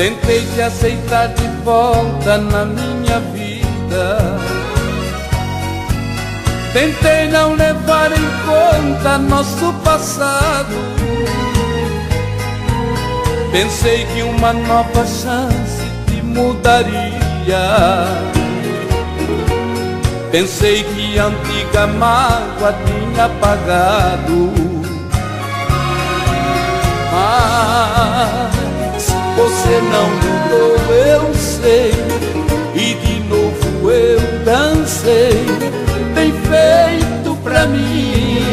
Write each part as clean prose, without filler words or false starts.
Tentei te aceitar de volta na minha vida. Tentei não levar em conta nosso passado. Pensei que uma nova chance te mudaria. Pensei que a antiga mágoa tinha apagado. Mas você não mudou, eu sei. E de novo eu dancei, bem feito pra mim.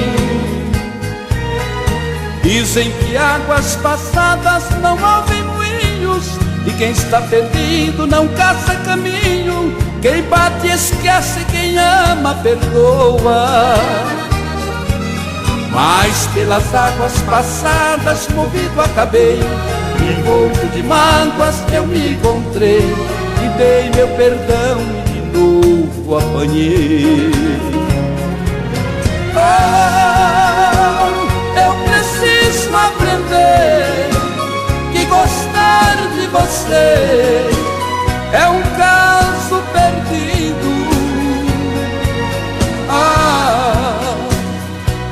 Dizem que águas passadas não movem moinhos, e quem está perdido não caça caminho. Quem bate esquece, quem ama perdoa. Mas pelas águas passadas movido acabei, envolto de mágoas eu me encontrei, e dei meu perdão e de novo apanhei. Eu preciso aprender que gostar de você é um caso perdido.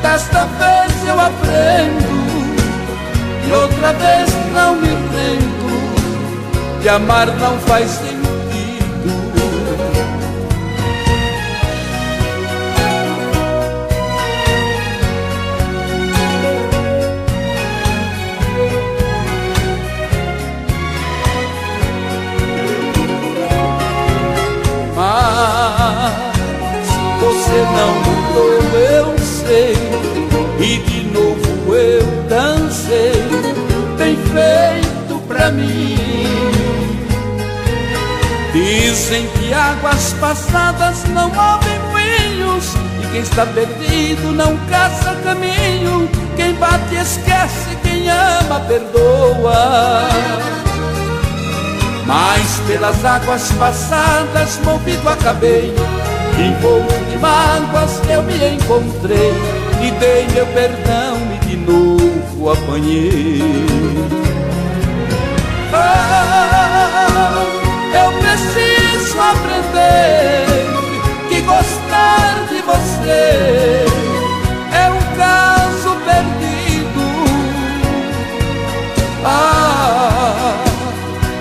Desta vez eu aprendo, e outra vez não me rendo, que amar não faz sentido. Mas você não mudou, eu sei. E de novo eu dancei, bem feito pra mim. Dizem que águas passadas não movem moinhos, e quem está perdido não caça caminho. Quem bate esquece, quem ama perdoa. Mas pelas águas passadas movido acabei, envolto de mágoas eu me encontrei, e dei meu perdão e de novo apanhei. Eu preciso aprender que gostar de você é um caso perdido.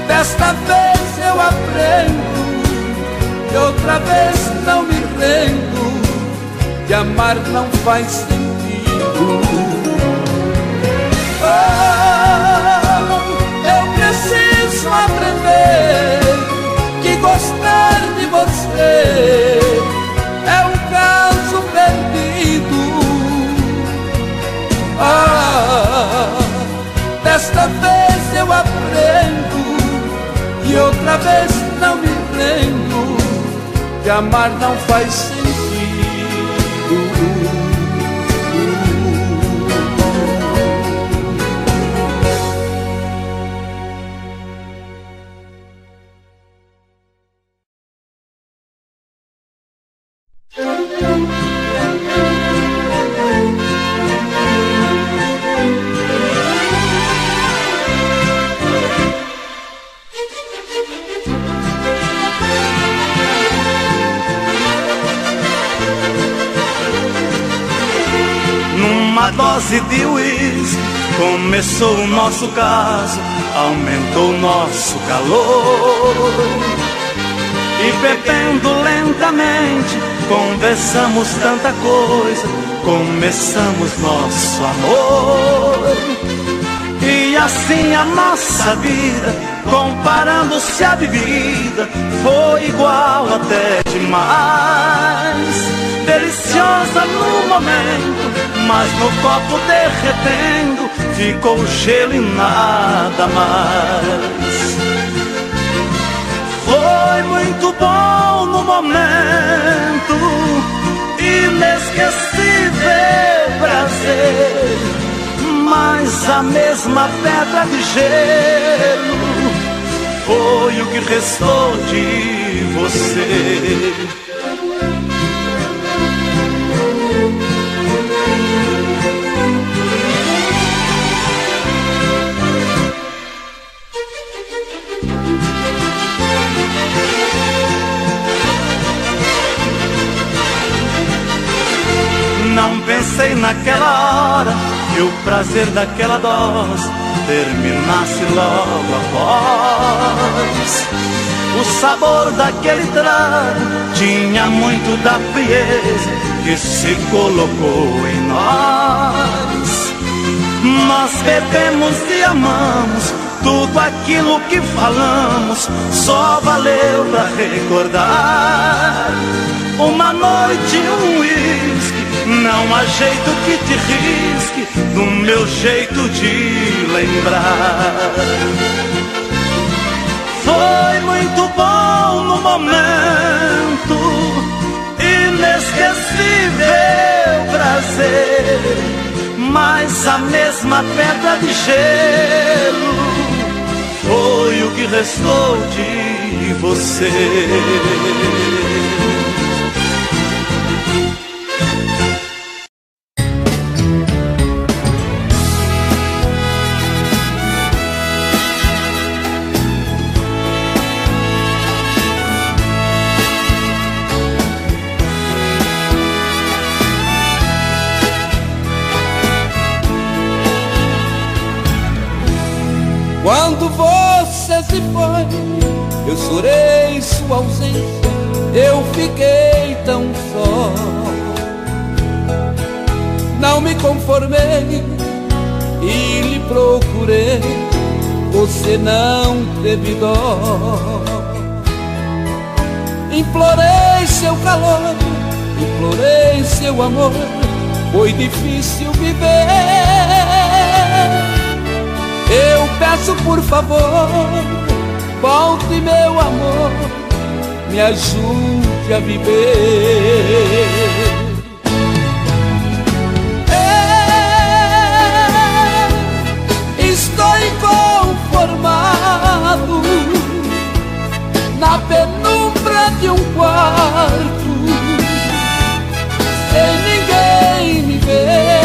Desta vez eu aprendo, e outra vez não me rendo, que amar não faz sentido. Eu preciso aprender que gostar de você é um caso perdido. Desta vez eu aprendo, e outra vez não me rendo, que amar não faz sentido. Numa dose de uísque começou o nosso caso, aumentou o nosso calor. E bebendo lentamente, conversamos tanta coisa, começamos nosso amor. E assim a nossa vida, comparando-se à bebida, foi igual até demais. Deliciosa no momento, mas no copo derretendo, ficou gelo e nada mais. Foi muito bom no momento, inesquecível prazer, mas a mesma pedra de gelo foi o que restou de você. Não pensei naquela hora que o prazer daquela dose terminasse logo após. O sabor daquele trago tinha muito da frieza que se colocou em nós. Nós bebemos e amamos, tudo aquilo que falamos só valeu pra recordar. Uma noite, um uísque, não há jeito que te risque do meu jeito de lembrar. Foi muito bom no momento, inesquecível prazer, mas a mesma pedra de gelo foi o que restou de você. Quando você se foi, eu chorei sua ausência, eu fiquei tão só. Não me conformei e lhe procurei, você não teve dó. Implorei seu calor, implorei seu amor, foi difícil viver. Eu peço por favor, volte meu amor, me ajude a viver. Estou inconformado na penumbra de um quarto, sem ninguém me ver.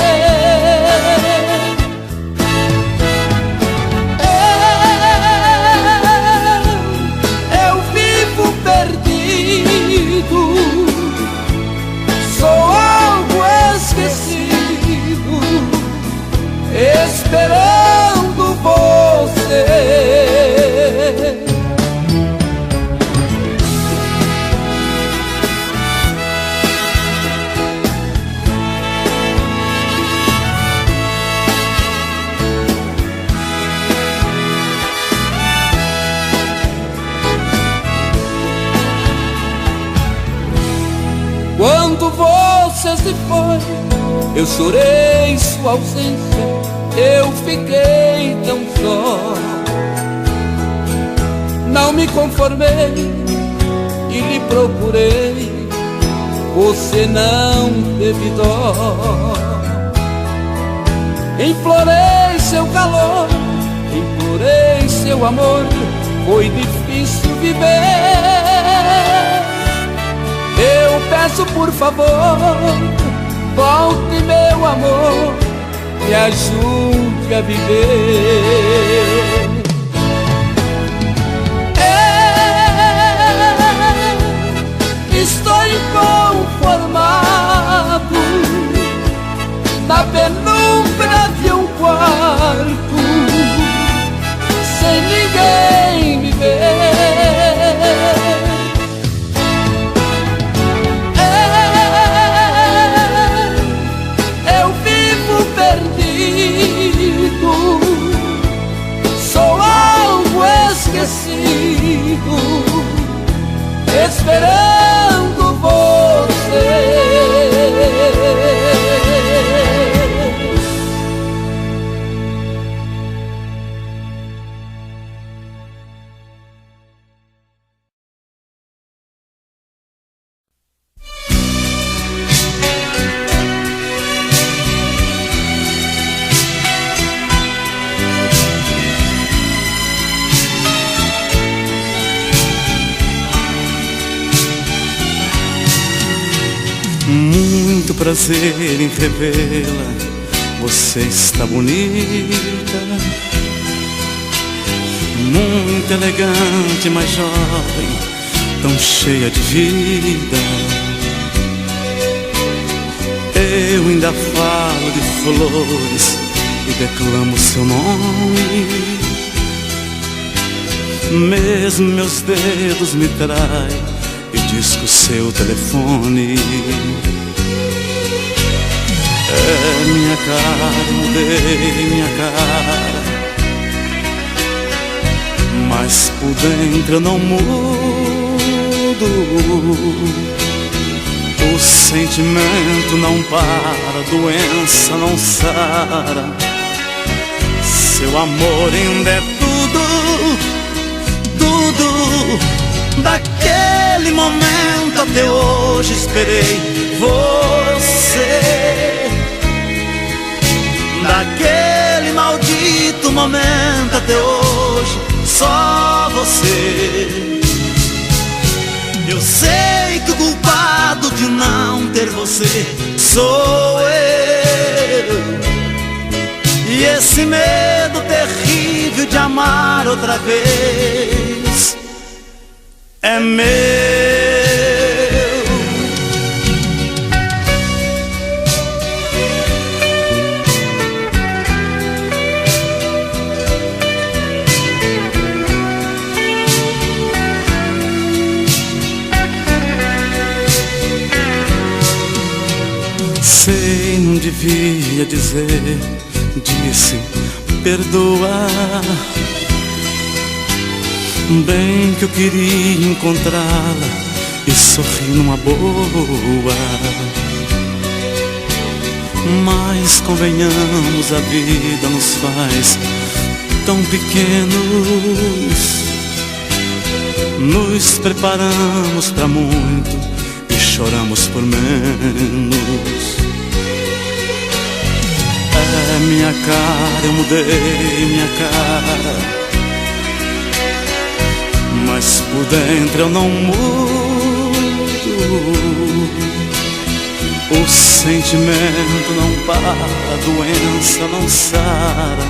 Sou algo esquecido, esperando você. Quando você se foi, eu chorei sua ausência, eu fiquei tão só. Não me conformei e lhe procurei, você não teve dó. Implorei seu calor, implorei seu amor, foi difícil viver. Eu peço por favor, volte meu amor, me ajude a viver. Estou inconformado na penumbra de um quarto, sem ninguém me ver. Sou algo esquecido, esperando você. Muito prazer em revê-la, você está bonita, muito elegante, mas jovem, tão cheia de vida. Eu ainda falo de flores e declamo seu nome. Mesmo meus dedos me traem e disco seu telefone. É minha cara, mudei minha cara, mas por dentro eu não mudo. O sentimento não para, a doença não sara. Seu amor ainda é tudo, tudo. Daquele momento até hoje esperei você. Daquele maldito momento até hoje, só você. Eu sei que o culpado de não ter você sou eu. E esse medo terrível de amar outra vez é meu. Sei, não devia dizer, disse, perdoa. Bem que eu queria encontrá-la e sorrir numa boa. Mas convenhamos, a vida nos faz tão pequenos. Nos preparamos pra muito e choramos por menos. É minha cara, eu mudei minha cara, mas por dentro eu não mudo. O sentimento não para, a doença não sara.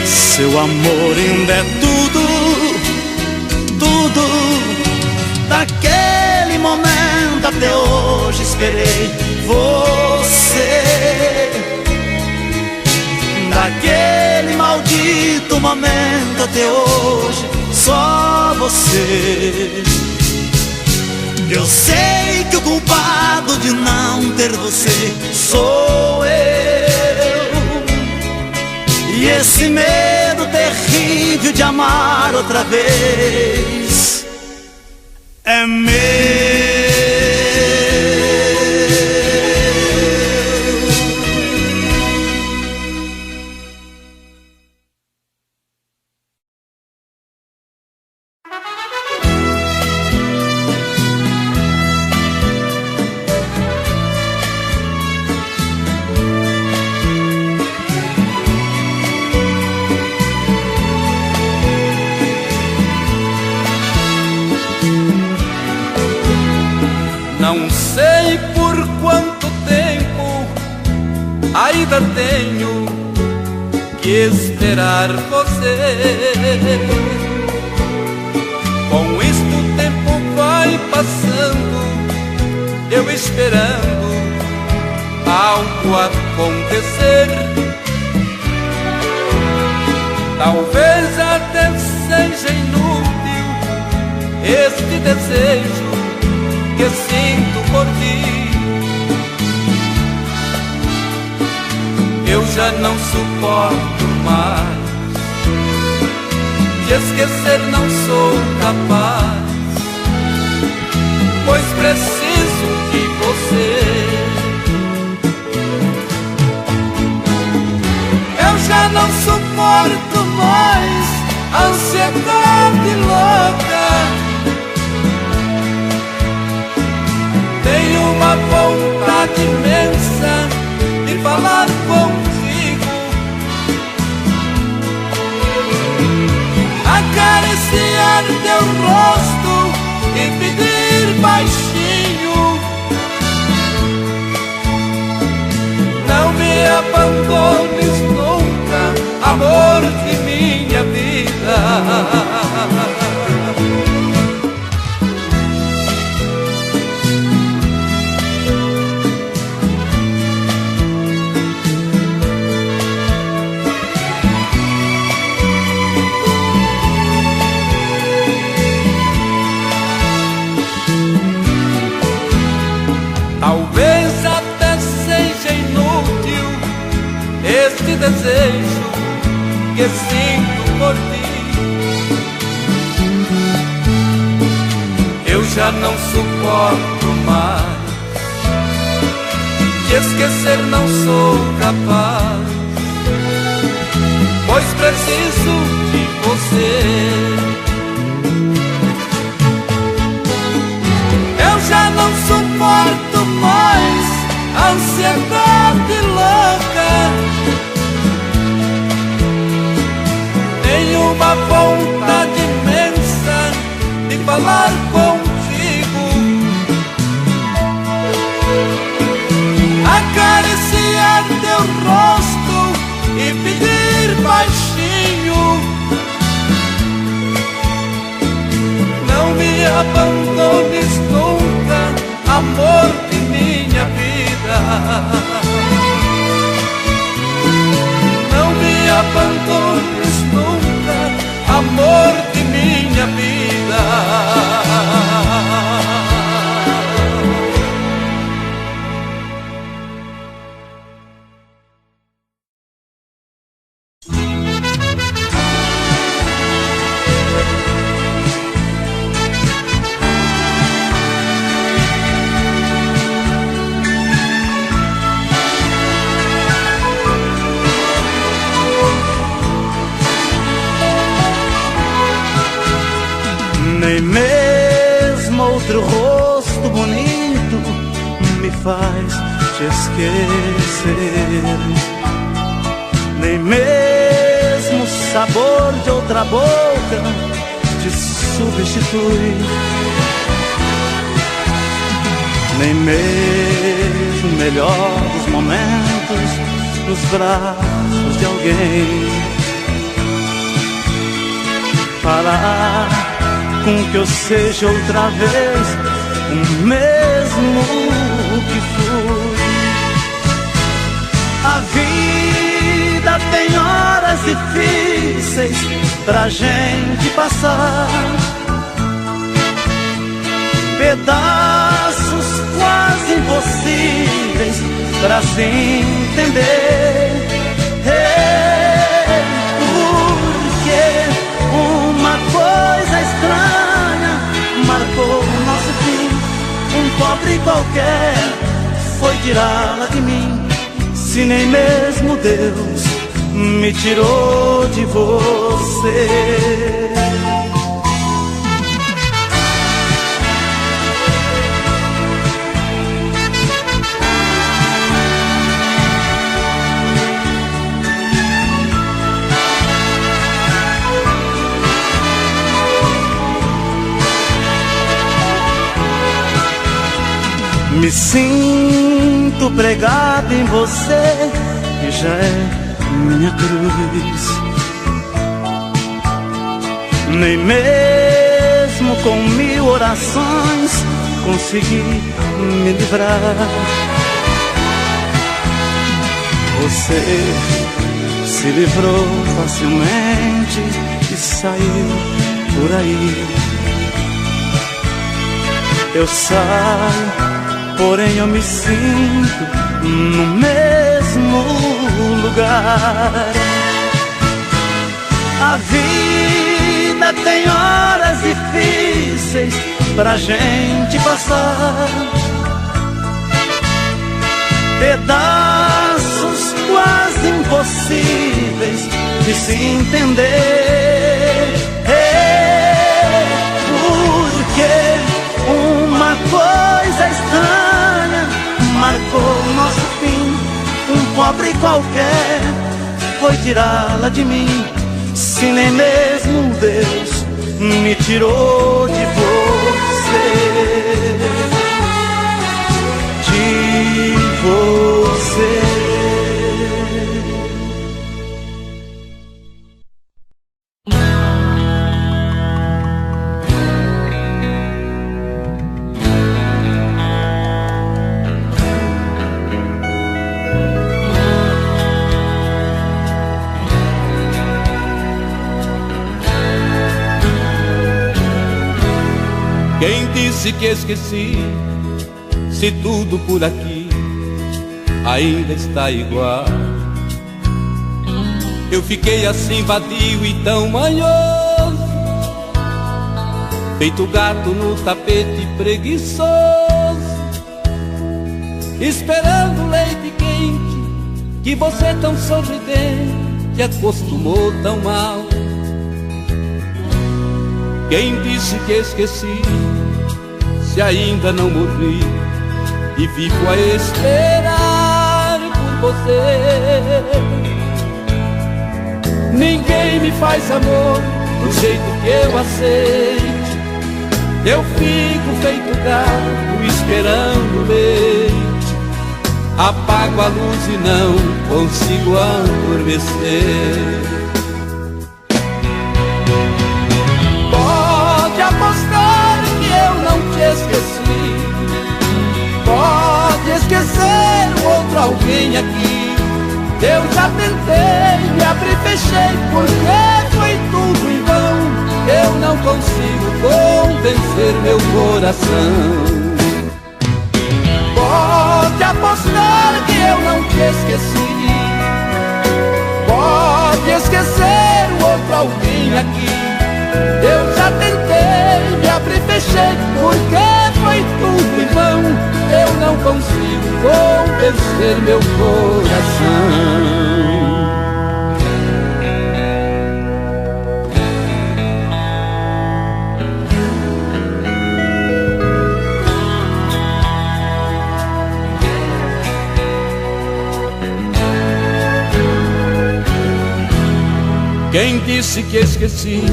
Seu amor ainda é tudo, tudo. Daquele momento até hoje esperei você. Daquele maldito momento até hoje, só você. Eu sei que o culpado de não ter você sou eu. E esse medo terrível de amar outra vez é meu. Não sei por quanto tempo ainda tenho que esperar você. Com isto o tempo vai passando, eu esperando algo acontecer. Talvez até seja inútil este desejo que sinto por ti. Eu já não suporto mais, de esquecer não sou capaz, pois preciso de você. Eu já não suporto mais a ansiedade louca. Tenho uma vontade imensa de falar contigo, acariciar teu rosto e pedir baixinho: não me abandones nunca, amor de minha vida. desejo que sinto por ti. Eu já não suporto mais, de esquecer não sou capaz, pois preciso de você. Eu já não suporto mais a ansiedade louca, tenho uma vontade imensa de falar contigo, acariciar teu rosto e pedir baixinho: não me abandones nunca, amor de minha vida. Não me abandones nunca, amor de minha vida. Nem mesmo outro rosto bonito me faz te esquecer, nem mesmo o sabor de outra boca te substitui, nem mesmo o melhor dos momentos nos braços de alguém fará com que eu seja outra vez o mesmo que fui. A vida tem horas difíceis pra gente passar, pedaços quase impossíveis pra se entender. Porque uma coisa estranha marcou o nosso fim. Um pobre qualquer foi tirá-la de mim. Se nem mesmo Deus me tirou de você. Me sinto pregado em você, que já é minha cruz. Nem mesmo com 1000 orações consegui me livrar. Você se livrou facilmente e saiu por aí. Eu saio, porém eu me sinto no mesmo lugar. A vida tem horas difíceis pra gente passar, pedaços quase impossíveis de se entender. Porque uma coisa estranha marcou o nosso fim. Um pobre qualquer foi tirá-la de mim. Se nem mesmo Deus me tirou de você. De você. Quem disse que esqueci, se tudo por aqui ainda está igual? Eu fiquei assim vadio e tão manhoso, feito gato no tapete preguiçoso, esperando o leite quente que você tão sorridente acostumou tão mal. Quem disse que esqueci, se ainda não morri e vivo a esperar por você? Ninguém me faz amor do jeito que eu aceite. Eu fico feito gato esperando leite. Apago a luz e não consigo adormecer. Pode apostar que eu não te esqueci. Pode esquecer o outro alguém aqui. Eu já tentei, me abri e fechei, porque foi tudo em vão. Eu não consigo convencer meu coração. Pode apostar que eu não te esqueci. Pode esquecer o outro alguém aqui. Eu já tentei, me abri e fechei, porque foi tudo em vão. Eu não consigo convencer meu coração. Quem disse que esqueci,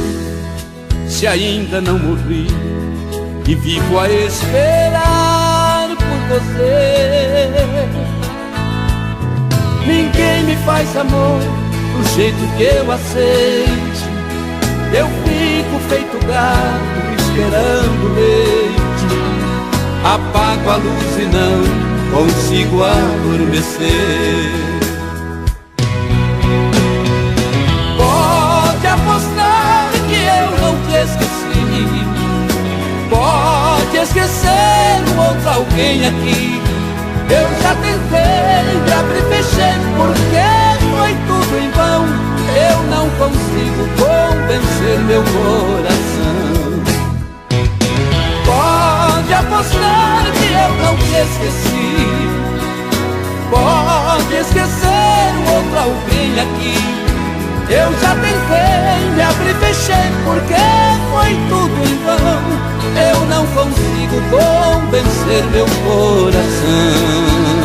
se ainda não morri e vivo a esperar por você? Ninguém me faz amor do jeito que eu aceite. Eu fico feito gato esperando leite. Apago a luz e não consigo adormecer. Pode apostar que eu não te esqueci. Pode esquecer o outro alguém aqui. Eu já tentei, me abri e fechei, porque foi tudo em vão. Eu não consigo convencer meu coração. Pode apostar que eu não te esqueci. Pode esquecer o outro alguém aqui. Eu já tentei, me abri e fechei, porque foi tudo em vão. Eu não consigo convencer meu coração.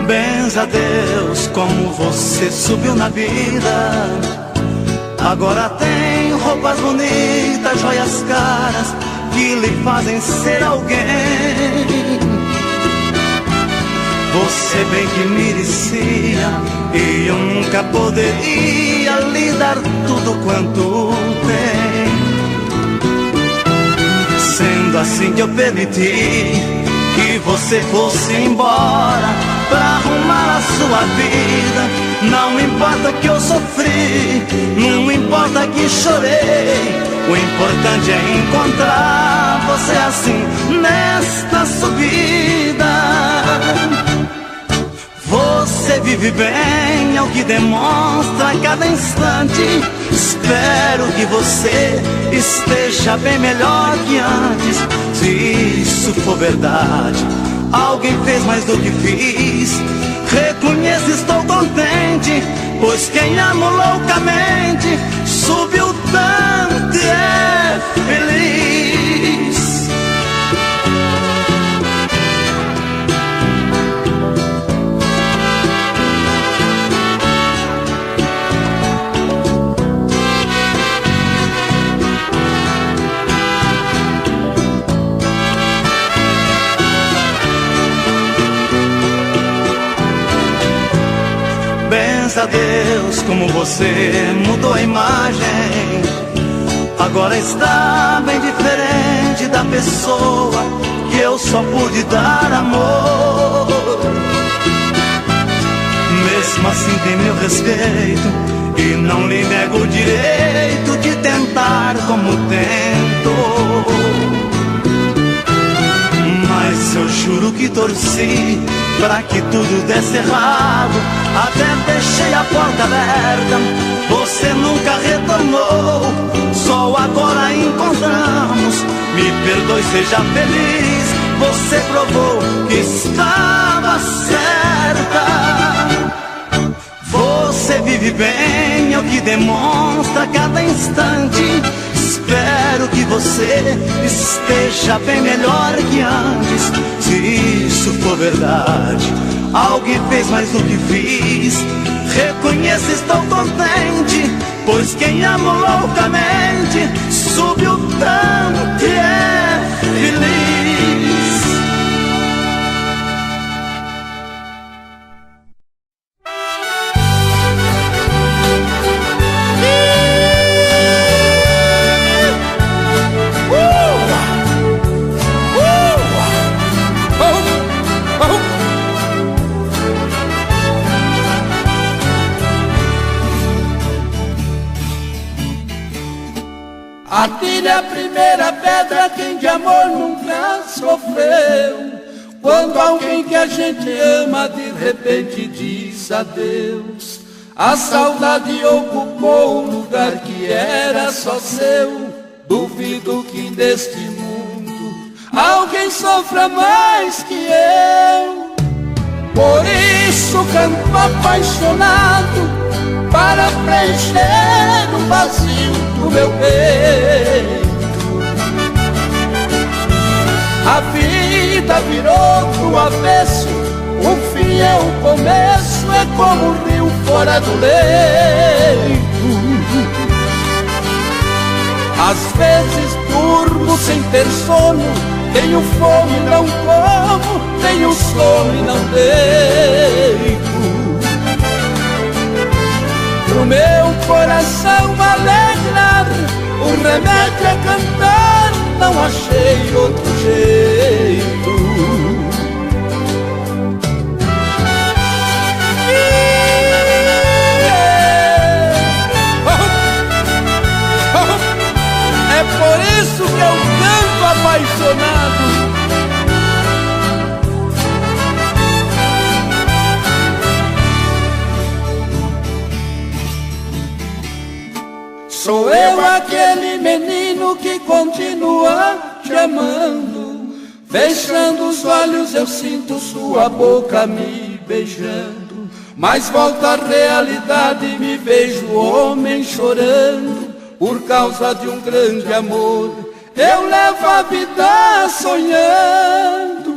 Benza a Deus como você subiu na vida. Agora tem roupas bonitas, joias caras que lhe fazem ser alguém. Você bem que merecia e eu nunca poderia lhe dar tudo quanto tem. Sendo assim que eu permiti que você fosse embora pra arrumar a sua vida. Não importa que eu sofri, não importa que chorei, o importante é encontrar você assim nesta subida. Você vive bem, é o que demonstra a cada instante. Espero que você esteja bem melhor que antes. Se isso for verdade, alguém fez mais do que fiz. Reconheço, estou contente, pois quem ama loucamente subiu tanto e é feliz. Graças a Deus, como você mudou a imagem, agora está bem diferente da pessoa que eu só pude dar amor. Mesmo assim tem meu respeito e não lhe nego o direito de tentar como tento. Mas eu juro que torci pra que tudo desse errado, até deixei a porta aberta, você nunca retornou. Só agora encontramos, me perdoe, seja feliz, você provou que estava certa. Você vive bem, é o que demonstra a cada instante. Espero que você esteja bem melhor que antes. Se isso for verdade, alguém fez mais do que fiz. Reconheço, estou contente, pois quem ama loucamente subiu tanto e é feliz. Atire a primeira pedra quem de amor nunca sofreu. Quando alguém que a gente ama de repente diz adeus, a saudade ocupou o lugar que era só seu. Duvido que neste mundo alguém sofra mais que eu. Por isso canto apaixonado, para preencher o vazio do meu peito. A vida virou pro avesso, o fim é o começo, é como um rio fora do leito. Às vezes durmo sem ter sono, tenho fome e não como, tenho sono e não deito. Pro meu coração alegrar, o remédio é cantar, não achei outro jeito. É por isso que eu canto apaixonado. Sou eu aquele menino que continua te amando. Fechando os olhos eu sinto sua boca me beijando. Mas volto à realidade e me vejo homem chorando. Por causa de um grande amor eu levo a vida sonhando.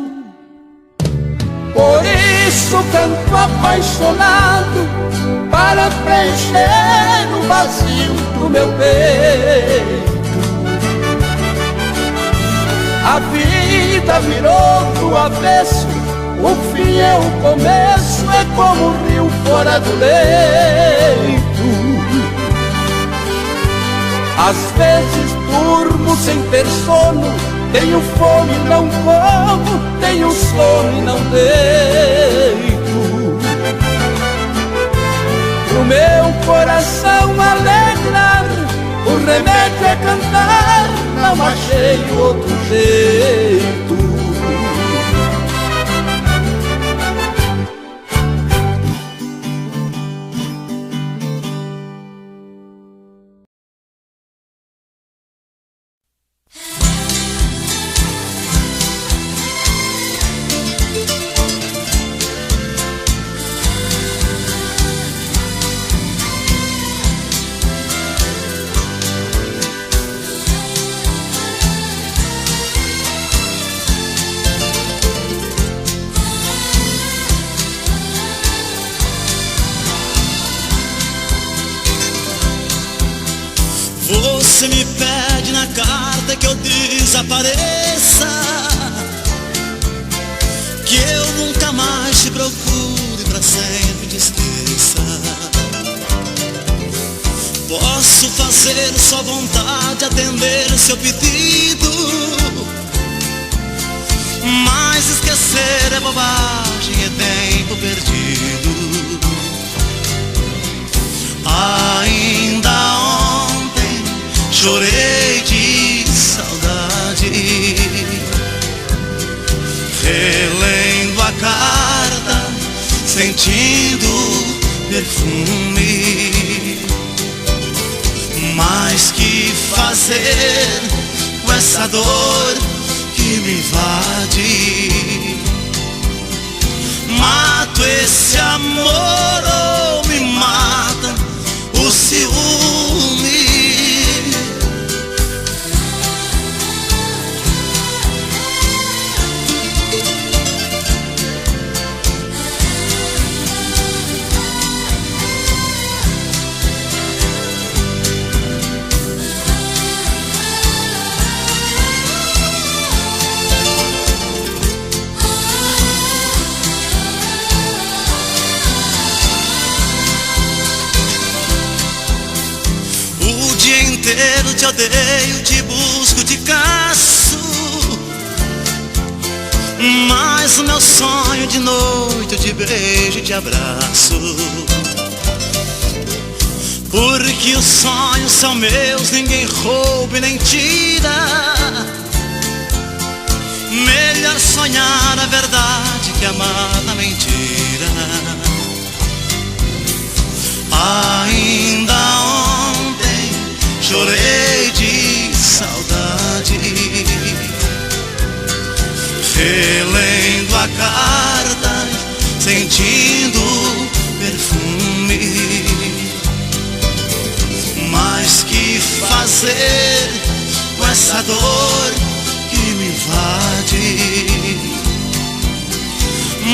Por isso canto apaixonado, para preencher o vazio do meu peito. A vida virou pro avesso, o fim é o começo, é como um rio fora do leito. Às vezes durmo sem ter sono, tenho fome e não como, tenho sono e não deito. Pro meu coração alegrar, o remédio é cantar, não achei outro jeito. Você me pede na carta que eu desapareça, que eu nunca mais te procure, pra sempre te esqueça. posso fazer só vontade, atender seu pedido. Mas esquecer é bobagem, é tempo perdido. Ainda ontem chorei de saudade, relendo a carta, sentindo perfume. Mas que fazer com essa dor que me invade? Mato esse amor ou me mata o ciúme? Eu te odeio, te busco, te caço, mas o meu sonho de noite eu te beijo e te abraço. Porque os sonhos são meus, ninguém rouba e nem tira. Melhor sonhar a verdade que amar a mentira. Ainda ontem chorei de saudade, relendo a carta, sentindo perfume. Mas que fazer com essa dor que me invade?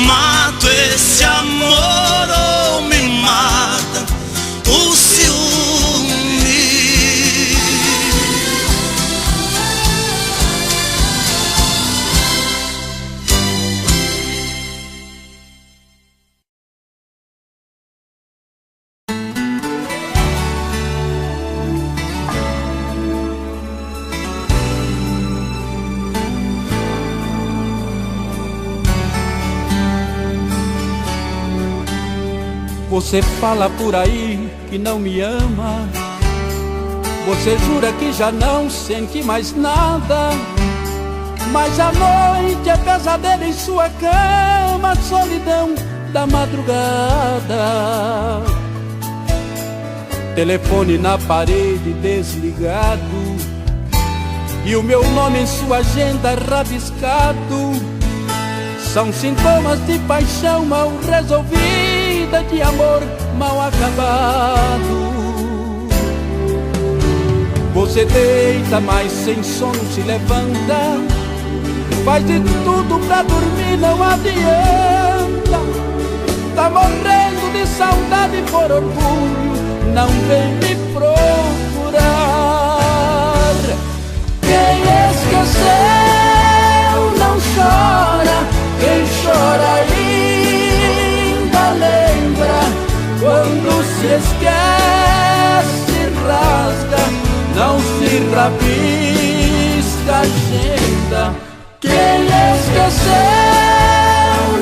Mato esse amor ou me mata o ciúme? Você fala por aí que não me ama, você jura que já não sente mais nada, mas a noite é pesadelo em sua cama, solidão da madrugada. Telefone na parede desligado e o meu nome em sua agenda rabiscado. São sintomas de paixão mal resolvida, de amor mal acabado. Você deita, mas sem sono se levanta, faz de tudo pra dormir, não adianta. Tá morrendo de saudade por orgulho, não vem me procurar. Quem esqueceu não chora, quem chora ainda lembra. Quando se esquece, rasga, não se rabisca a agenda. Quem esqueceu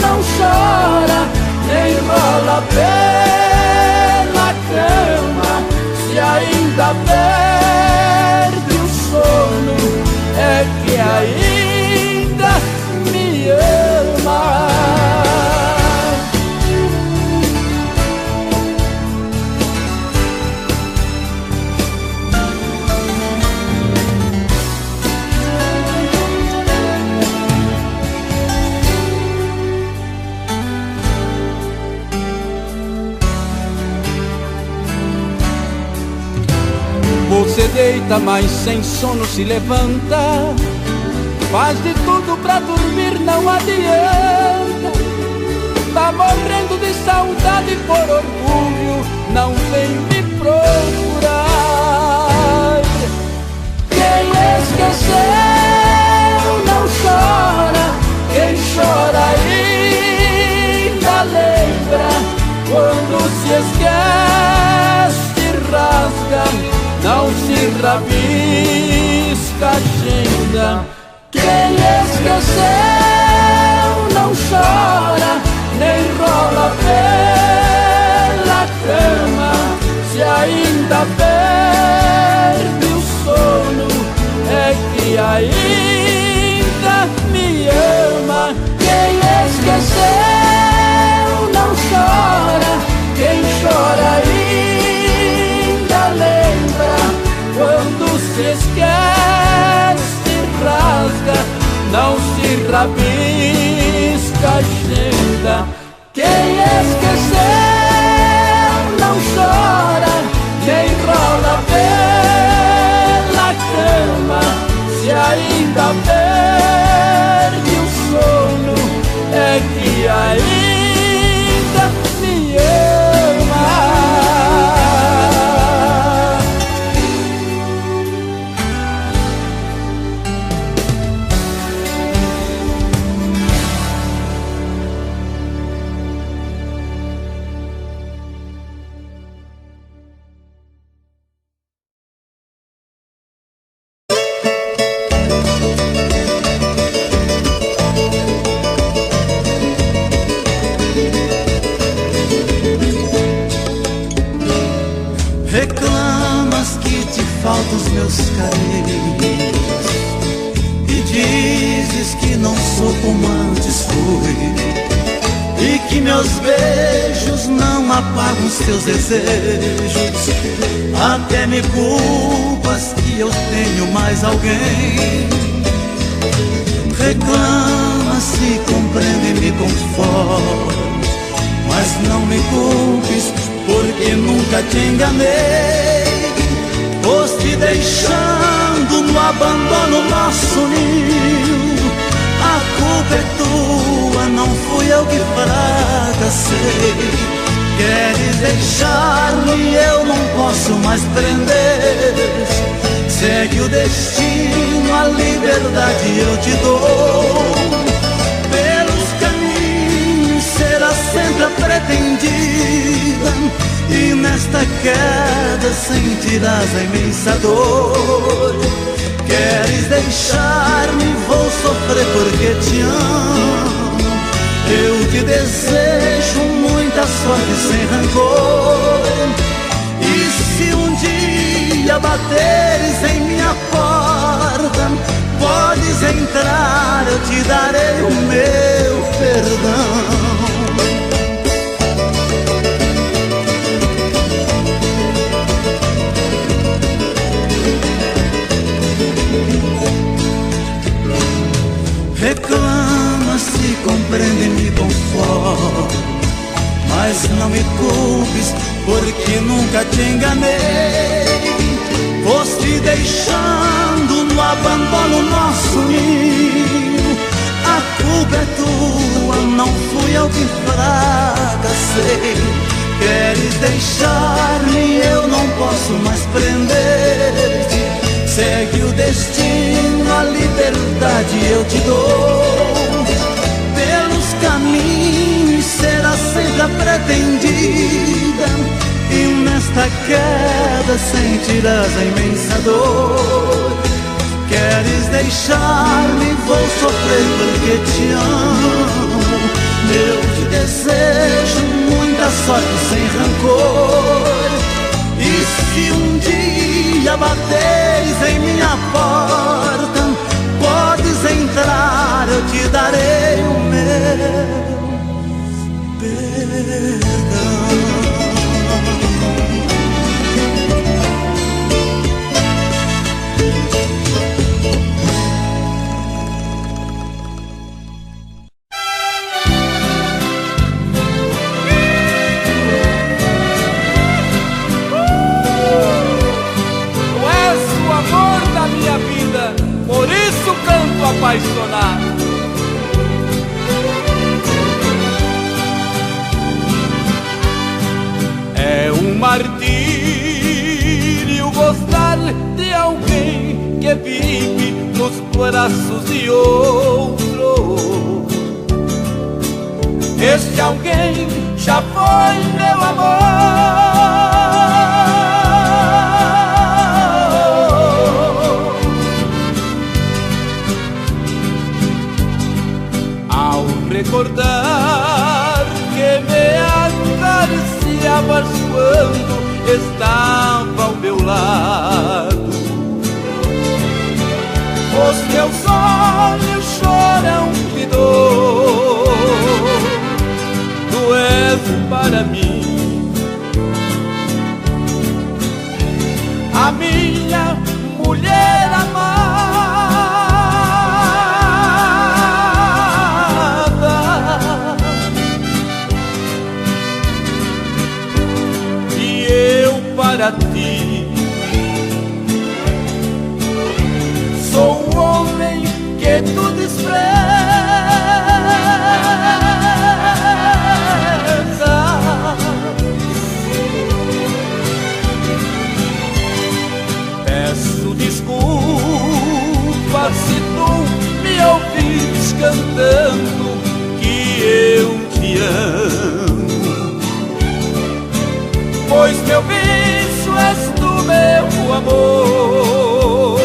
não chora, nem rola pela cama. Se ainda perde o sono, é que ainda me ama. Você deita, mas sem sono se levanta, faz de tudo pra dormir, não adianta. Tá morrendo de saudade por orgulho, não vem me procurar. Quem esqueceu não chora, quem chora ainda lembra. Quando se esquece, rasga, rabisca a agenda. Quem esqueceu não chora, nem rola pela cama. Se ainda perde o sono, é que ainda me ama. Quem esqueceu não chora, quem chora ainda lembra. Quando se esquece, rasga, não se rabisca a agenda. Quem esqueceu não chora, nem rola pela cama. Se ainda perde o sono, é que ainda me ama. Reclamas que te faltam os meus carinhos e dizes que não sou como antes fui, e que meus beijos não apagam os teus desejos. Até me culpas que eu tenho mais alguém. Reclamas, se compreende e me conforto, mas não me culpes, porque nunca te enganei. Foste deixando no abandono nosso ninho. A culpa é tua, não fui eu que fracassei. Queres deixar-me, eu não posso mais prender. Segue o destino, a liberdade eu te dou. Pelos caminhos serás sempre a pretendida, e nesta queda sentirás a imensa dor. Queres deixar-me, vou sofrer porque te amo. Eu te desejo muita sorte sem rancor. E se um dia bateres em minha porta, podes entrar, eu te darei o meu perdão. Reclama, se compreende e me conforto, mas não me culpes, porque nunca te enganei. Foste deixando no abandono nosso ninho. A culpa é tua, não fui eu que fracassei. Queres deixar-me, eu não posso mais prender. Segue o destino, a liberdade eu te dou. Pelos caminhos serás sempre a pretendida, e nesta queda sentirás a imensa dor. Queres deixar-me, vou sofrer porque te amo. Eu te desejo muita sorte sem rancor. E se um dia bateres em minha porta, podes entrar, eu te darei o meu perdão. Por isso canto apaixonado. É um martírio gostar de alguém que vive nos braços de outro. Este alguém já foi meu amor. mágoas quando estava ao meu lado. Os meus olhos choram de dor, tu és para mim a minha mulher amada. E eu para ti sou um homem que tu despreza. Peço desculpas se tu me ouvires cantando que eu te amo, pois meu vício és tu, meu amor.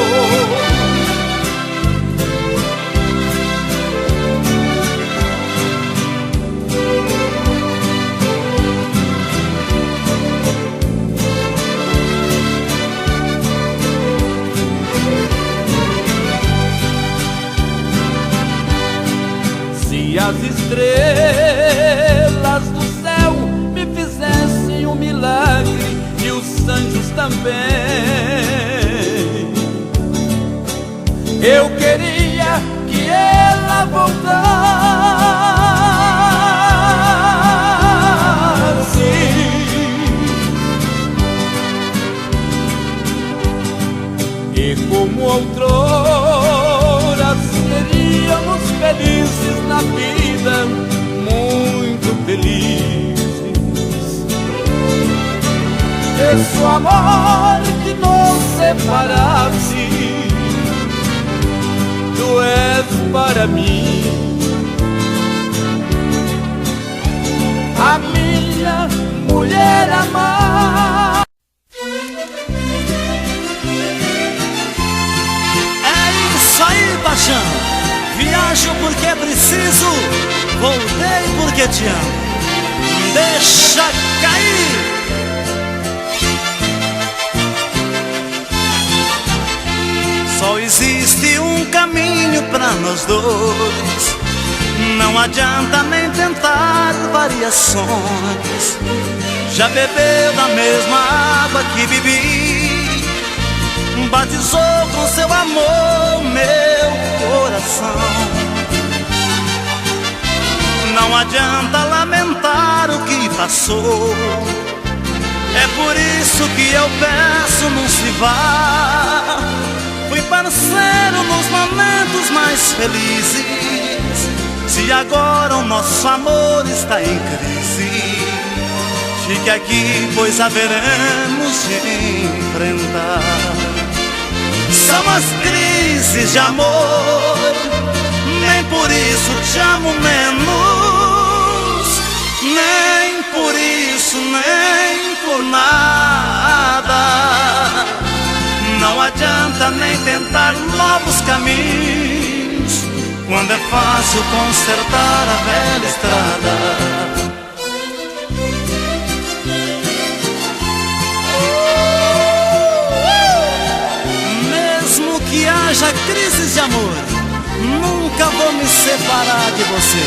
Se as estrelas do céu me fizessem um milagre e os anjos também, eu queria que ela voltasse. E como outrora seríamos felizes na vida, muito felizes. Esse amor que nos separasse, tu és para mim a minha mulher amada. É isso aí, paixão. Viajo porque é preciso, voltei porque te amo. Deixa cair. Só existe um caminho pra nós dois, não adianta nem tentar variações. Já bebeu da mesma água que bebi, batizou com seu amor meu coração. Não adianta lamentar o que passou, é por isso que eu peço, não se vá. Fui parceiro nos momentos mais felizes, se agora o nosso amor está em crise, fique aqui, pois haveremos de enfrentar. São as crises de amor, nem por isso te amo menos, nem por isso, nem por nada. Não adianta nem tentar novos caminhos, quando é fácil consertar a velha estrada. Que haja crises de amor, nunca vou me separar de você.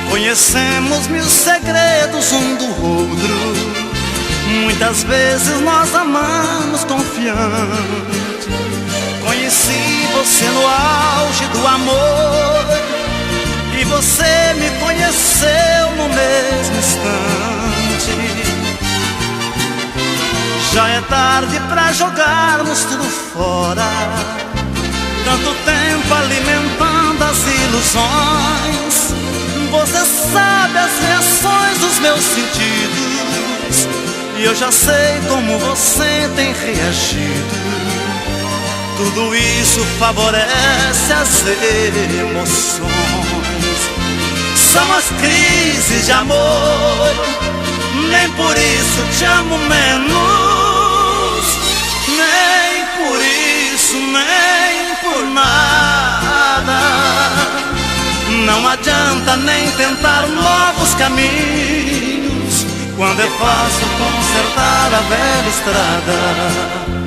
Conhecemos mil segredos um do outro, muitas vezes nós amamos confiante. Conheci você no auge do amor, e você me conheceu no mesmo instante. Já é tarde pra jogarmos tudo fora, tanto tempo alimentando as ilusões. Você sabe as reações dos meus sentidos, e eu já sei como você tem reagido. Tudo isso favorece as emoções. São as crises de amor, nem por isso te amo menos, nem por isso, nem por nada. Não adianta nem tentar novos caminhos, quando é fácil consertar a velha estrada.